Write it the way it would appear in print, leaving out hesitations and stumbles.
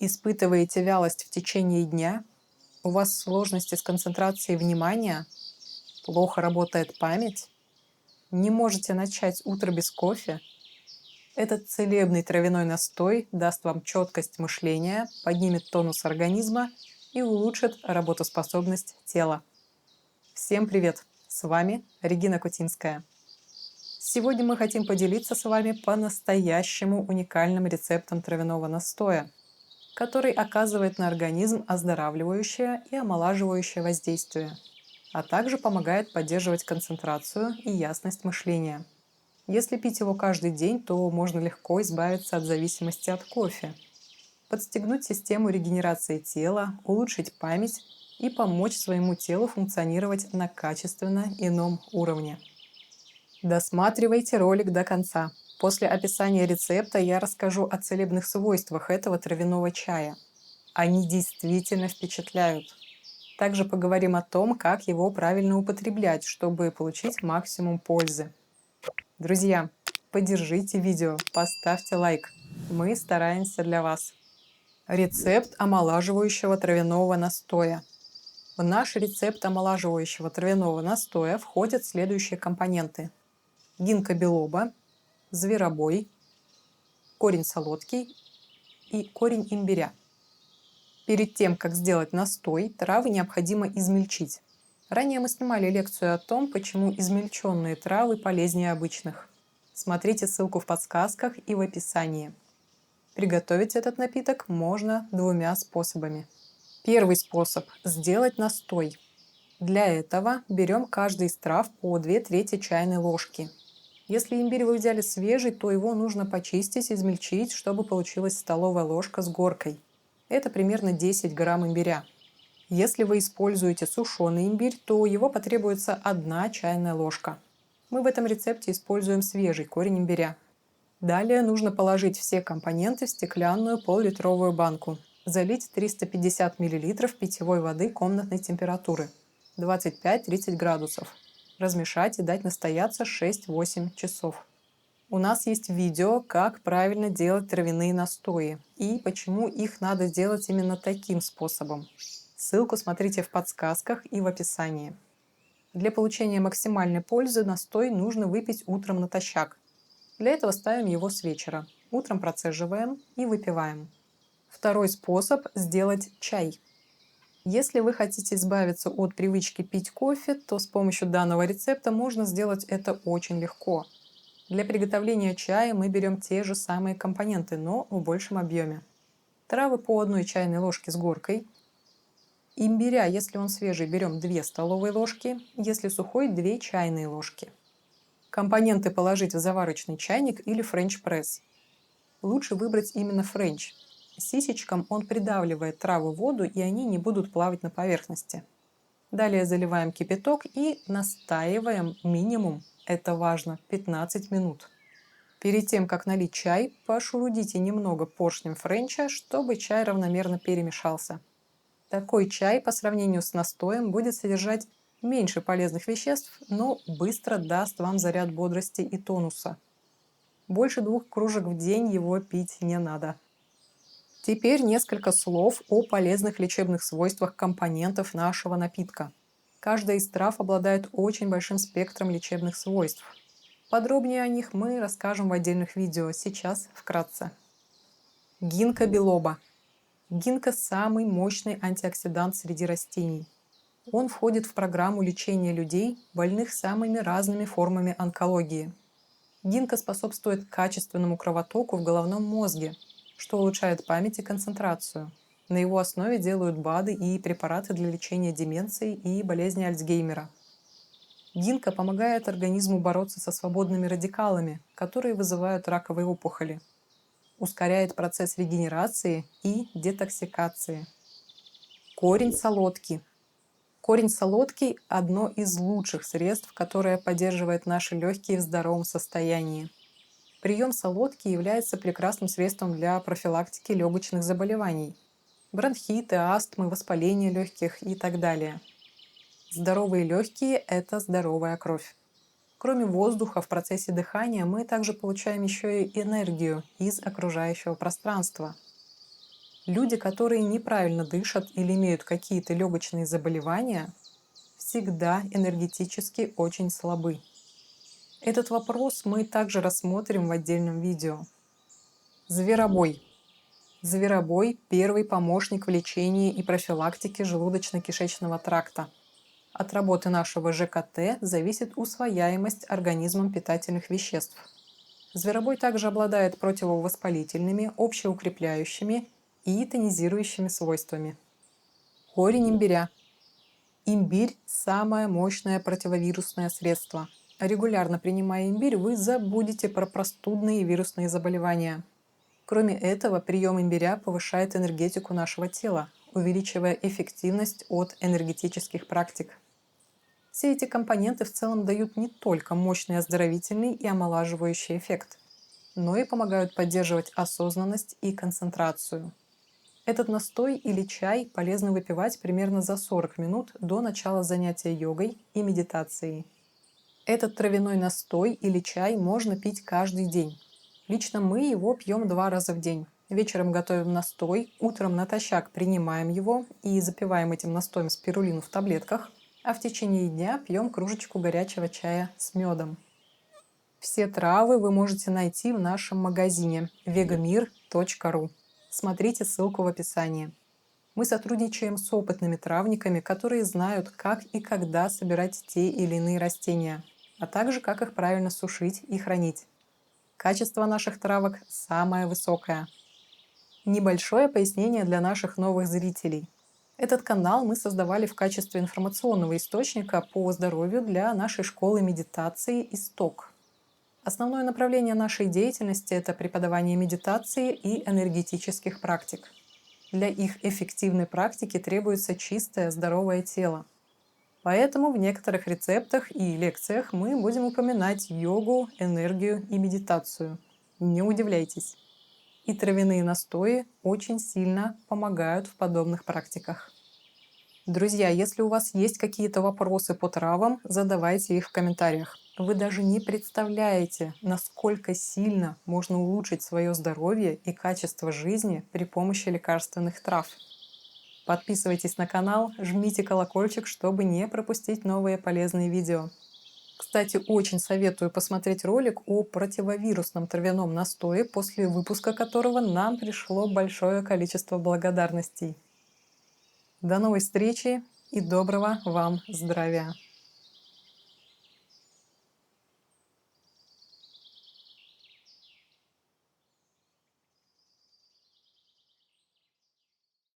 Испытываете вялость в течение дня? У вас сложности с концентрацией внимания? Плохо работает память? Не можете начать утро без кофе? Этот целебный травяной настой даст вам четкость мышления, поднимет тонус организма и улучшит работоспособность тела. Всем привет! С вами Регина Кутинская. Сегодня мы хотим поделиться с вами по-настоящему уникальным рецептом травяного настоя, который оказывает на организм оздоравливающее и омолаживающее воздействие, а также помогает поддерживать концентрацию и ясность мышления. Если пить его каждый день, то можно легко избавиться от зависимости от кофе, подстегнуть систему регенерации тела, улучшить память и помочь своему телу функционировать на качественно ином уровне. Досматривайте ролик до конца. После описания рецепта я расскажу о целебных свойствах этого травяного чая. Они действительно впечатляют. Также поговорим о том, как его правильно употреблять, чтобы получить максимум пользы. Друзья, поддержите видео, поставьте лайк. Мы стараемся для вас. Рецепт омолаживающего травяного настоя. В наш рецепт омолаживающего травяного настоя входят следующие компоненты: гинка белоба, зверобой, корень солодкий и корень имбиря. Перед тем, как сделать настой, травы необходимо измельчить. Ранее мы снимали лекцию о том, почему измельченные травы полезнее обычных. Смотрите ссылку в подсказках и в описании. Приготовить этот напиток можно двумя способами. Первый способ – сделать настой. Для этого берем каждый из трав по 2/3 чайной ложки. Если имбирь вы взяли свежий, то его нужно почистить, измельчить, чтобы получилась столовая ложка с горкой. Это примерно 10 грамм имбиря. Если вы используете сушеный имбирь, то его потребуется 1 чайная ложка. Мы в этом рецепте используем свежий корень имбиря. Далее нужно положить все компоненты в стеклянную пол-литровую банку. Залить 350 мл питьевой воды комнатной температуры 25-30 градусов. Размешать и дать настояться 6-8 часов. У нас есть видео, как правильно делать травяные настои и почему их надо делать именно таким способом. Ссылку смотрите в подсказках и в описании. Для получения максимальной пользы настой нужно выпить утром натощак. Для этого ставим его с вечера. Утром процеживаем и выпиваем. Второй способ – сделать чай. Если вы хотите избавиться от привычки пить кофе, то с помощью данного рецепта можно сделать это очень легко. Для приготовления чая мы берем те же самые компоненты, но в большем объеме. Травы по 1 чайной ложке с горкой. Имбиря, если он свежий, берем 2 столовые ложки, если сухой – 2 чайные ложки. Компоненты положить в заварочный чайник или френч-пресс. Лучше выбрать именно френч. Сисечком он придавливает травы в воду, и они не будут плавать на поверхности. Далее заливаем кипяток и настаиваем минимум, это важно, 15 минут. Перед тем, как налить чай, пошурудите немного поршнем френча, чтобы чай равномерно перемешался. Такой чай по сравнению с настоем будет содержать меньше полезных веществ, но быстро даст вам заряд бодрости и тонуса. Больше 2 кружек в день его пить не надо. Теперь несколько слов о полезных лечебных свойствах компонентов нашего напитка. Каждая из трав обладает очень большим спектром лечебных свойств. Подробнее о них мы расскажем в отдельных видео, сейчас вкратце. Гинка белоба. Гинка – самый мощный антиоксидант среди растений. Он входит в программу лечения людей, больных самыми разными формами онкологии. Гинка способствует качественному кровотоку в головном мозге, что улучшает память и концентрацию. На его основе делают БАДы и препараты для лечения деменции и болезни Альцгеймера. Гинка помогает организму бороться со свободными радикалами, которые вызывают раковые опухоли. Ускоряет процесс регенерации и детоксикации. Корень солодки. Корень солодки – одно из лучших средств, которое поддерживает наши легкие в здоровом состоянии. Прием солодки является прекрасным средством для профилактики легочных заболеваний – бронхиты, астмы, воспаления легких и так далее. Здоровые легкие – это здоровая кровь. Кроме воздуха в процессе дыхания мы также получаем еще и энергию из окружающего пространства. Люди, которые неправильно дышат или имеют какие-то легочные заболевания, всегда энергетически очень слабы. Этот вопрос мы также рассмотрим в отдельном видео. Зверобой. Зверобой– первый помощник в лечении и профилактике желудочно-кишечного тракта. От работы нашего ЖКТ зависит усвояемость организмом питательных веществ. Зверобой также обладает противовоспалительными, общеукрепляющими и тонизирующими свойствами. Корень имбиря. Имбирь– самое мощное противовирусное средство. Регулярно принимая имбирь, вы забудете про простудные и вирусные заболевания. Кроме этого, прием имбиря повышает энергетику нашего тела, увеличивая эффективность от энергетических практик. Все эти компоненты в целом дают не только мощный оздоровительный и омолаживающий эффект, но и помогают поддерживать осознанность и концентрацию. Этот настой или чай полезно выпивать примерно за 40 минут до начала занятия йогой и медитацией. Этот травяной настой или чай можно пить каждый день. Лично мы его пьем 2 раза в день. Вечером готовим настой, утром натощак принимаем его и запиваем этим настоем спирулину в таблетках, а в течение дня пьем кружечку горячего чая с медом. Все травы вы можете найти в нашем магазине vegamir.ru. Смотрите ссылку в описании. Мы сотрудничаем с опытными травниками, которые знают, как и когда собирать те или иные растения, а также как их правильно сушить и хранить. Качество наших травок самое высокое. Небольшое пояснение для наших новых зрителей. Этот канал мы создавали в качестве информационного источника по здоровью для нашей школы медитации «Исток». Основное направление нашей деятельности – это преподавание медитации и энергетических практик. Для их эффективной практики требуется чистое, здоровое тело. Поэтому в некоторых рецептах и лекциях мы будем упоминать йогу, энергию и медитацию. Не удивляйтесь. И травяные настои очень сильно помогают в подобных практиках. Друзья, если у вас есть какие-то вопросы по травам, задавайте их в комментариях. Вы даже не представляете, насколько сильно можно улучшить свое здоровье и качество жизни при помощи лекарственных трав. Подписывайтесь на канал, жмите колокольчик, чтобы не пропустить новые полезные видео. Кстати, очень советую посмотреть ролик о противовирусном травяном настое, после выпуска которого нам пришло большое количество благодарностей. До новой встречи и доброго вам здравия!